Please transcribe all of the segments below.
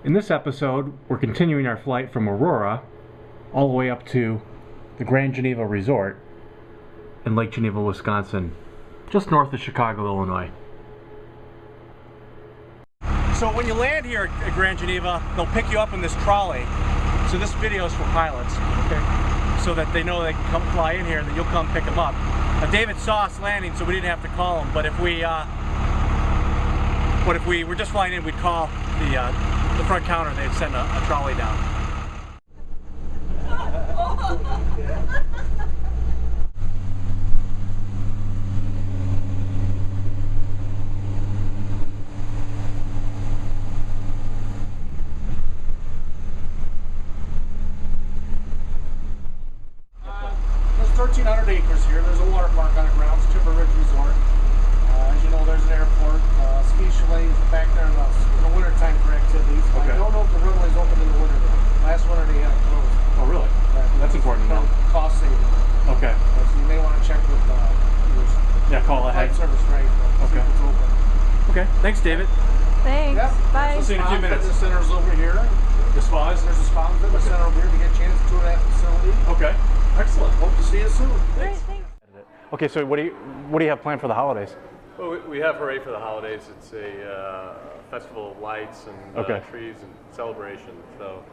In this episode, we're continuing our flight from Aurora all the way up to the Grand Geneva Resort in Lake Geneva, Wisconsin, just north of Chicago, Illinois. So when you land here at Grand Geneva, they'll pick you up in this trolley. So this video is for pilots, okay? So that they know they can come fly in here and that you'll come pick them up. David saw us landing, so we didn't have to call him. But if we were just flying in, we'd call the front counter. They'd send a trolley down. There's 1,300 acres here. There's a water park on the grounds, Timber Ridge Resort. As you know, there's an airport. Ski chalet is back there in the wintertime for activities. Okay. I don't know if the runway's open in the winter though. Last winter they had it closed. Oh, really? That's important to know. Cost saving. Okay. So you may want to check with your Call ahead. flight service, right? See if it's open. Okay. Thanks, David. Thanks. Yep. Bye. We'll see you in a few minutes. The center's over here. The spas? There's a spa fitness center over here to get a chance to tour that facility. Okay. Excellent. Hope to see you soon. Great, thanks. Okay, so what do you have planned for the holidays? Well, we have Hooray for the Holidays. It's a festival of lights and trees and celebration. So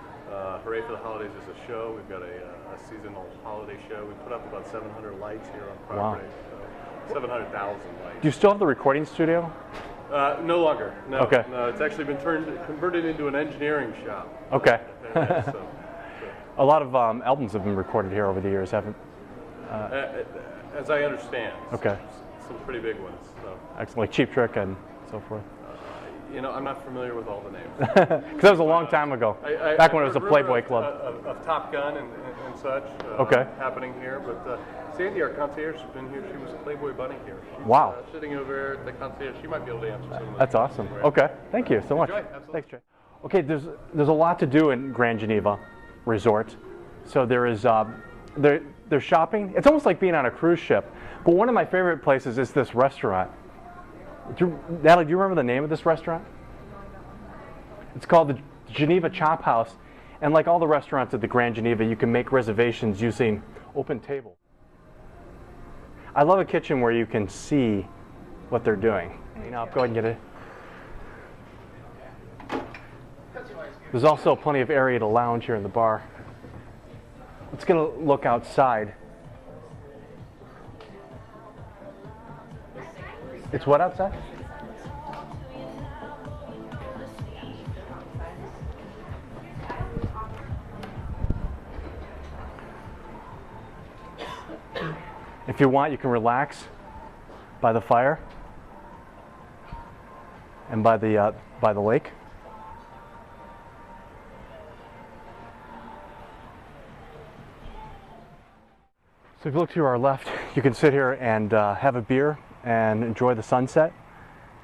Hooray for the Holidays is a show. We've got a seasonal holiday show. We put up about 700 lights here on property. Wow. So 700,000 lights. Do you still have the recording studio? No longer. No. Okay. No, it's actually been converted into an engineering shop. Okay. So, A lot of albums have been recorded here over the years, haven't? as I understand. Okay. Some pretty big ones. So. Excellent, like Cheap Trick and so forth. You know, I'm not familiar with all the names. Because that was a long time ago, back when it was a Playboy Club. Of Top Gun and such happening here. But Sandy, our concierge, has been here. She was a Playboy bunny here. She's, wow. Sitting over there at the concierge. She might be able to answer some of those. That's awesome. Right. Okay, thank you so much. Enjoy. Absolutely. Thanks, Jay. Okay, there's a lot to do in Grand Geneva Resort. So there is there's shopping. It's almost like being on a cruise ship. But one of my favorite places is this restaurant. Natalie, do you remember the name of this restaurant? It's called the Geneva Chop House. And like all the restaurants at the Grand Geneva, you can make reservations using open table. I love a kitchen where you can see what they're doing. You know, go ahead and get it. There's also plenty of area to lounge here in the bar. Let's get a look outside. It's what outside? If you want, you can relax by the fire and by the lake. So if you look to our left, you can sit here and have a beer and enjoy the sunset.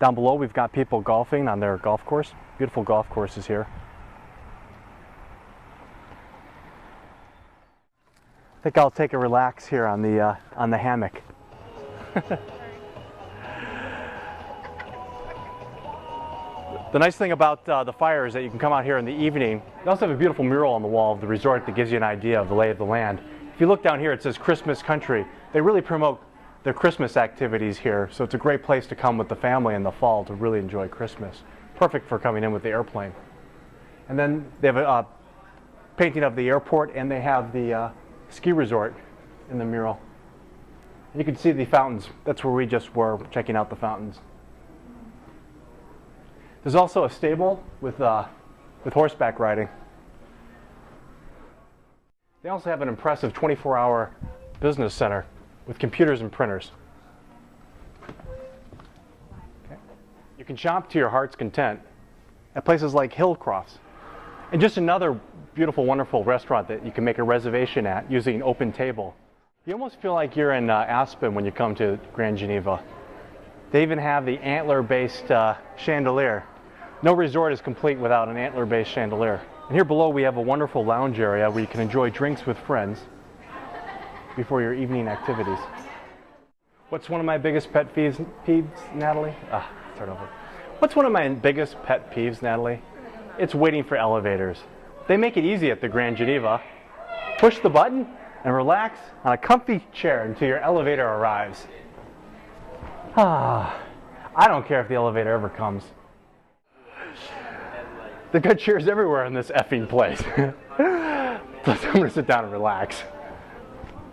Down below, we've got people golfing on their golf course. Beautiful golf courses here. I think I'll take a relax here on the hammock. The nice thing about the fire is that you can come out here in the evening. They also have a beautiful mural on the wall of the resort that gives you an idea of the lay of the land. If you look down here, it says Christmas Country. They really promote their Christmas activities here, so it's a great place to come with the family in the fall to really enjoy Christmas. Perfect for coming in with the airplane. And then they have a painting of the airport, and they have the ski resort in the mural. And you can see the fountains. That's where we just were, checking out the fountains. There's also a stable with horseback riding. They also have an impressive 24-hour business center with computers and printers. Okay. You can shop to your heart's content at places like Hillcroft's. And just another beautiful, wonderful restaurant that you can make a reservation at using open table. You almost feel like you're in Aspen when you come to Grand Geneva. They even have the antler-based chandelier. No resort is complete without an antler-based chandelier. And here below we have a wonderful lounge area where you can enjoy drinks with friends before your evening activities. What's one of my biggest pet peeves, Natalie? Start over. What's one of my biggest pet peeves, Natalie? it's waiting for elevators. They make it easy at the Grand Geneva. Push the button and relax on a comfy chair until your elevator arrives. I don't care if the elevator ever comes. They've got chairs everywhere in this effing place. Plus, I'm gonna sit down and relax.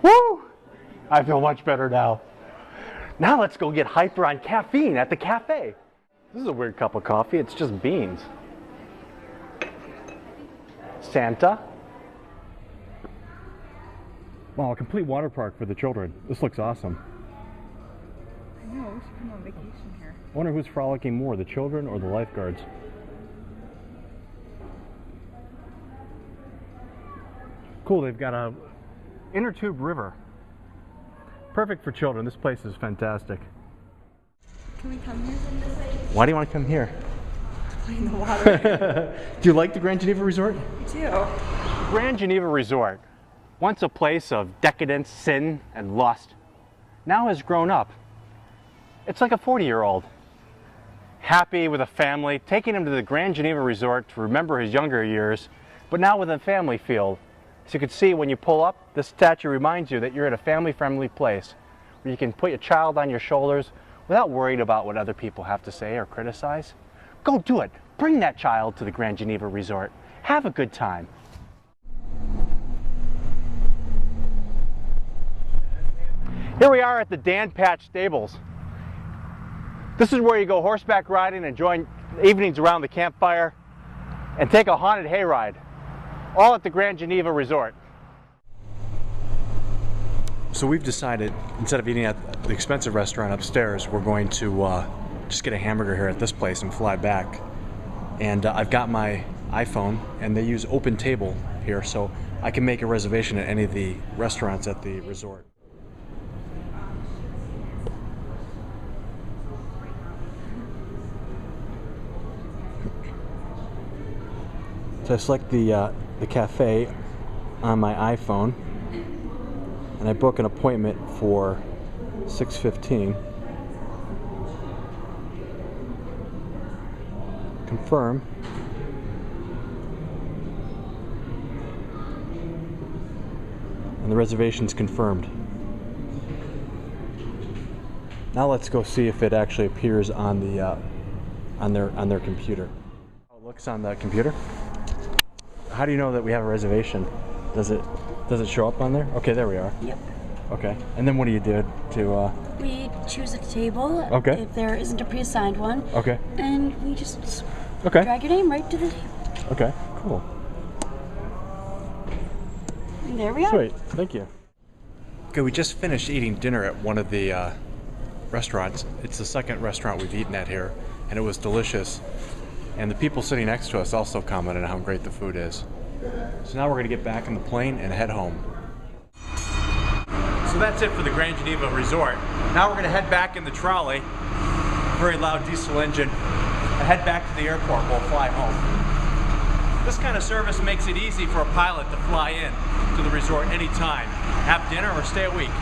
Woo! I feel much better now. Now let's go get hyper on caffeine at the cafe. This is a weird cup of coffee. It's just beans. Santa. Wow, a complete water park for the children. This looks awesome. I know, we should come on vacation here. I wonder who's frolicking more, the children or the lifeguards? Cool, they've got a inner tube river. Perfect for children. This place is fantastic. Can we come here? Why do you want to come here? Play in the water. Do you like the Grand Geneva Resort? I do. Grand Geneva Resort, once a place of decadence, sin, and lust, now has grown up. It's like a 40-year-old. Happy with a family, taking him to the Grand Geneva Resort to remember his younger years, but now with a family feel. As you can see, when you pull up, this statue reminds you that you're at a family-friendly place where you can put your child on your shoulders without worrying about what other people have to say or criticize. Go do it. Bring that child to the Grand Geneva Resort. Have a good time. Here we are at the Dan Patch Stables. This is where you go horseback riding and join evenings around the campfire and take a haunted hayride. All at the Grand Geneva Resort. So we've decided, instead of eating at the expensive restaurant upstairs, we're going to just get a hamburger here at this place and fly back. And I've got my iPhone, and they use Open Table here, so I can make a reservation at any of the restaurants at the resort. So I select the cafe on my iPhone, and I book an appointment for 6:15. Confirm. And the reservation's confirmed. Now let's go see if it actually appears on the on their computer. How it looks on the computer. How do you know that we have a reservation? Does it show up on there? Okay, there we are. Yep. Okay, and then what do you do to? We choose a table. Okay. If there isn't a pre-assigned one. Okay. And we just drag your name right to the table. Okay, cool. And there we are. Sweet, thank you. Okay, we just finished eating dinner at one of the restaurants. It's the second restaurant we've eaten at here, and it was delicious. And the people sitting next to us also commented on how great the food is. So now we're going to get back in the plane and head home. So that's it for the Grand Geneva Resort. Now we're going to head back in the trolley, very loud diesel engine, and head back to the airport. We'll fly home. This kind of service makes it easy for a pilot to fly in to the resort anytime, have dinner, or stay a week.